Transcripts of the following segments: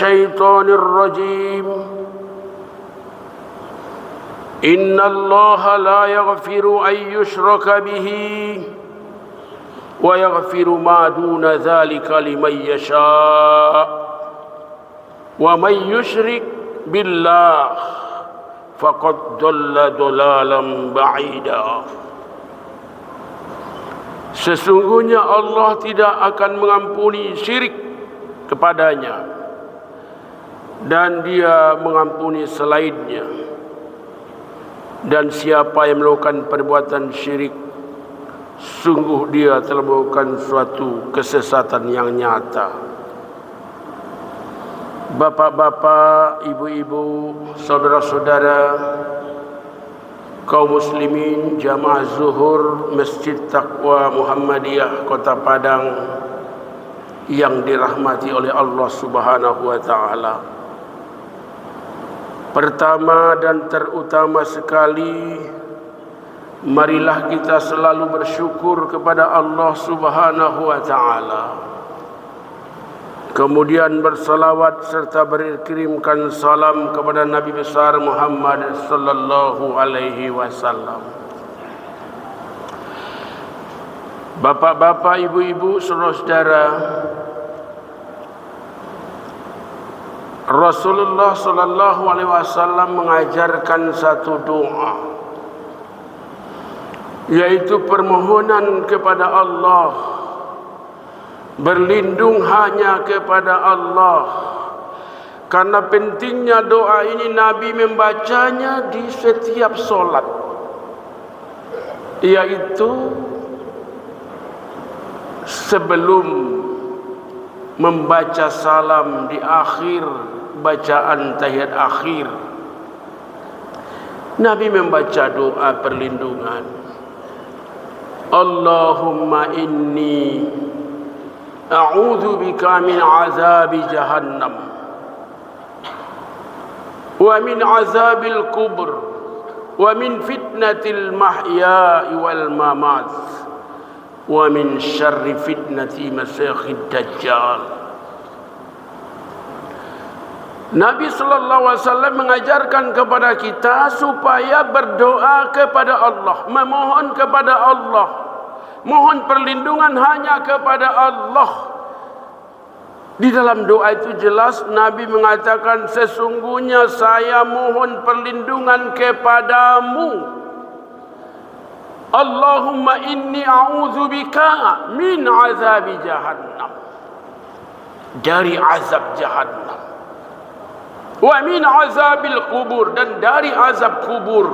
الشيطان الرجيم إن الله لا يغفر أن يشرك به ويغفر ما دون ذلك لمن يشاء ومن يشرك بالله فقد ضل ضلالا بعيدا. Sesungguhnya Allah tidak akan mengampuni syirik kepadanya dan Dia mengampuni selainnya. Dan siapa yang melakukan perbuatan syirik, sungguh dia telah melakukan suatu kesesatan yang nyata. Bapak-bapak, ibu-ibu, saudara-saudara, kaum muslimin jamaah zuhur Masjid Taqwa Muhammadiyah Kota Padang yang dirahmati oleh Allah Subhanahu wa taala. Pertama dan terutama sekali, marilah kita selalu bersyukur kepada Allah Subhanahu wa taala. Kemudian bersalawat serta berkirimkan salam kepada Nabi besar Muhammad sallallahu alaihi wasallam. Bapak-bapak, ibu-ibu, saudara-saudara, Rasulullah sallallahu alaihi wasallam mengajarkan satu doa, yaitu permohonan kepada Allah, berlindung hanya kepada Allah. Karena pentingnya doa ini, Nabi membacanya di setiap solat, yaitu sebelum membaca salam di akhir bacaan tahiyat akhir. Nabi membaca doa perlindungan. Allahumma inni a'udzu bika min azabi jahannam wa min azabil kubur wa min fitnatil mahya'i wal mamat wa min syarri fitnati masiihid dajjal. Nabi sallallahu alaihi wasallam mengajarkan kepada kita supaya berdoa kepada Allah, memohon kepada Allah, mohon perlindungan hanya kepada Allah. Di dalam doa itu jelas Nabi mengatakan, sesungguhnya saya mohon perlindungan kepadamu. Allahumma inni a'udzubika min azabi jahannam, dari azab jahannam, wa min azabil kubur, dan dari azab kubur,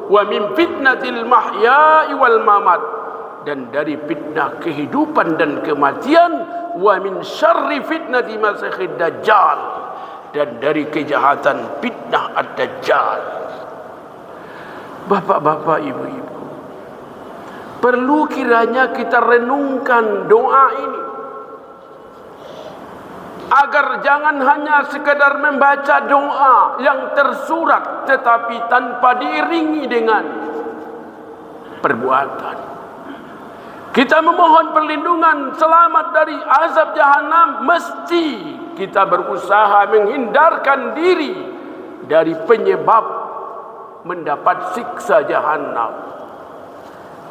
wa min fitnatil mahya'i wal mamat, dan dari fitnah kehidupan dan kematian, wa min syarri fitnati masiihid dajjal, dan dari kejahatan fitnah ad-dajjal. Bapak-bapak, ibu-ibu, perlu kiranya kita renungkan doa ini, agar jangan hanya sekedar membaca doa yang tersurat tetapi tanpa diiringi dengan perbuatan. Kita memohon perlindungan selamat dari azab jahanam, mesti kita berusaha menghindarkan diri dari penyebab mendapat siksa jahanam.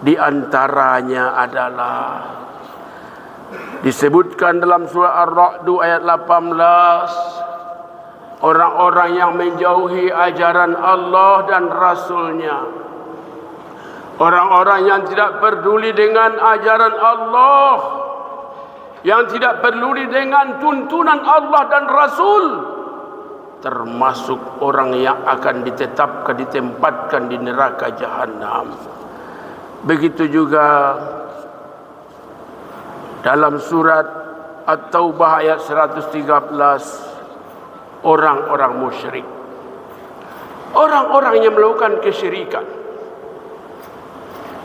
Di antaranya adalah disebutkan dalam surah Ar-Ra'd ayat 18, orang-orang yang menjauhi ajaran Allah dan Rasulnya, orang-orang yang tidak peduli dengan ajaran Allah, yang tidak peduli dengan tuntunan Allah dan Rasul, termasuk orang yang akan ditetapkan, ditempatkan di neraka jahanam. Begitu juga dalam surat At-Taubah ayat 113, orang-orang musyrik, orang-orang yang melakukan kesyirikan,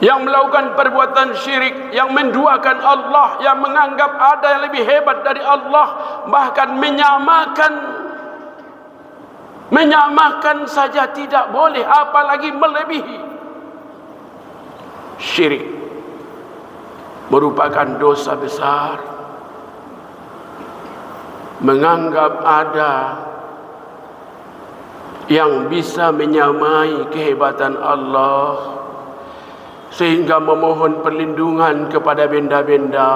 yang melakukan perbuatan syirik, yang menduakan Allah, yang menganggap ada yang lebih hebat dari Allah, bahkan menyamakan saja tidak boleh, apalagi melebihi. Syirik merupakan dosa besar. menganggap ada yang bisa menyamai kehebatan Allah sehingga memohon perlindungan kepada benda-benda,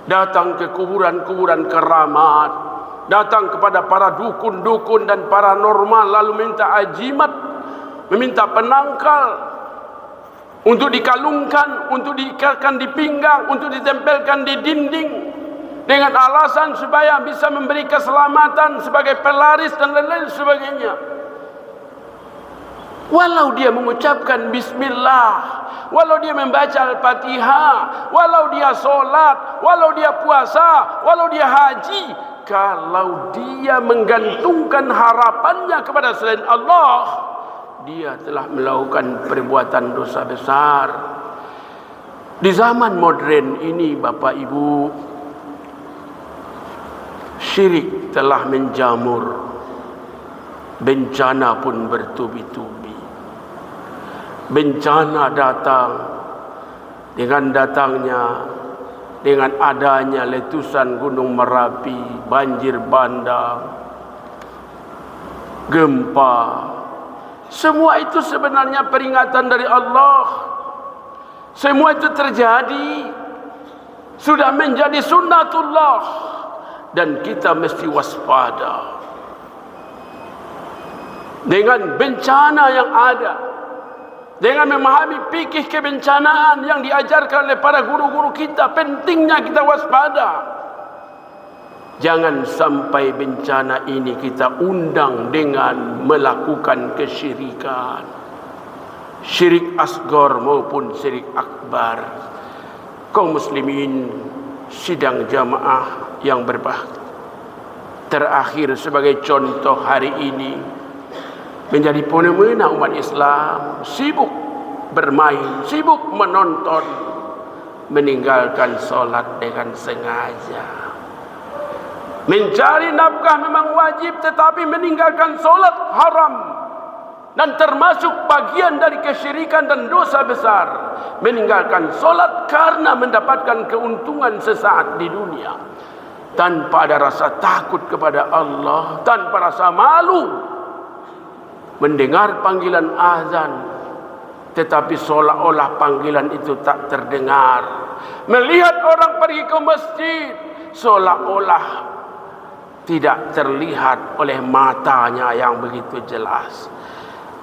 datang ke kuburan-kuburan keramat, datang kepada para dukun-dukun dan paranormal lalu minta ajimat, meminta penangkal untuk dikalungkan, untuk diikatkan di pinggang, untuk ditempelkan di dinding dengan alasan supaya bisa memberi keselamatan sebagai pelaris dan lain-lain sebagainya. Walau dia mengucapkan bismillah, walau dia membaca Al-Fatihah, walau dia solat, walau dia puasa, walau dia haji, kalau dia menggantungkan harapannya kepada selain Allah, dia telah melakukan perbuatan dosa besar. Di zaman modern ini, Bapak Ibu, syirik telah menjamur. Bencana pun bertubi-tubi. Bencana datang dengan adanya letusan Gunung Merapi, banjir bandang, gempa. Semua itu sebenarnya peringatan dari Allah. Semua itu terjadi, sudah menjadi sunnatullah, dan kita mesti waspada dengan bencana yang ada, dengan memahami fikih kebencanaan yang diajarkan oleh para guru-guru kita. Pentingnya kita waspada. Jangan sampai bencana ini kita undang dengan melakukan kesyirikan, syirik asghar maupun syirik akbar. Kaum muslimin sidang jamaah yang berbahagia, terakhir sebagai contoh hari ini menjadi fenomena umat Islam sibuk bermain, sibuk menonton, meninggalkan solat dengan sengaja. Mencari nafkah memang wajib, tetapi meninggalkan solat haram dan termasuk bagian dari kesyirikan dan dosa besar. Meninggalkan solat karena mendapatkan keuntungan sesaat di dunia, tanpa ada rasa takut kepada Allah, tanpa rasa malu mendengar panggilan azan, tetapi seolah-olah panggilan itu tak terdengar. Melihat orang pergi ke masjid, seolah-olah tidak terlihat oleh matanya yang begitu jelas.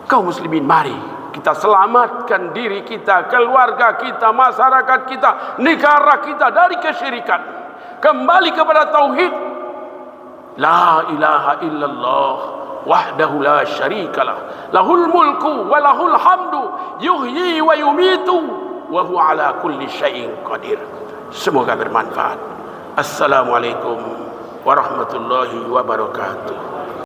Kaum muslimin, mari kita selamatkan diri kita, keluarga kita, masyarakat kita, negara kita dari kesyirikan. Kembali kepada tauhid. La ilaha illallah wahdahu la syarikalah, lahul mulku wa lahul hamdu, yuhyi wa yumitu wa huwa ala kulli syai'in qadir. Semoga bermanfaat. Assalamualaikum warahmatullahi wabarakatuh.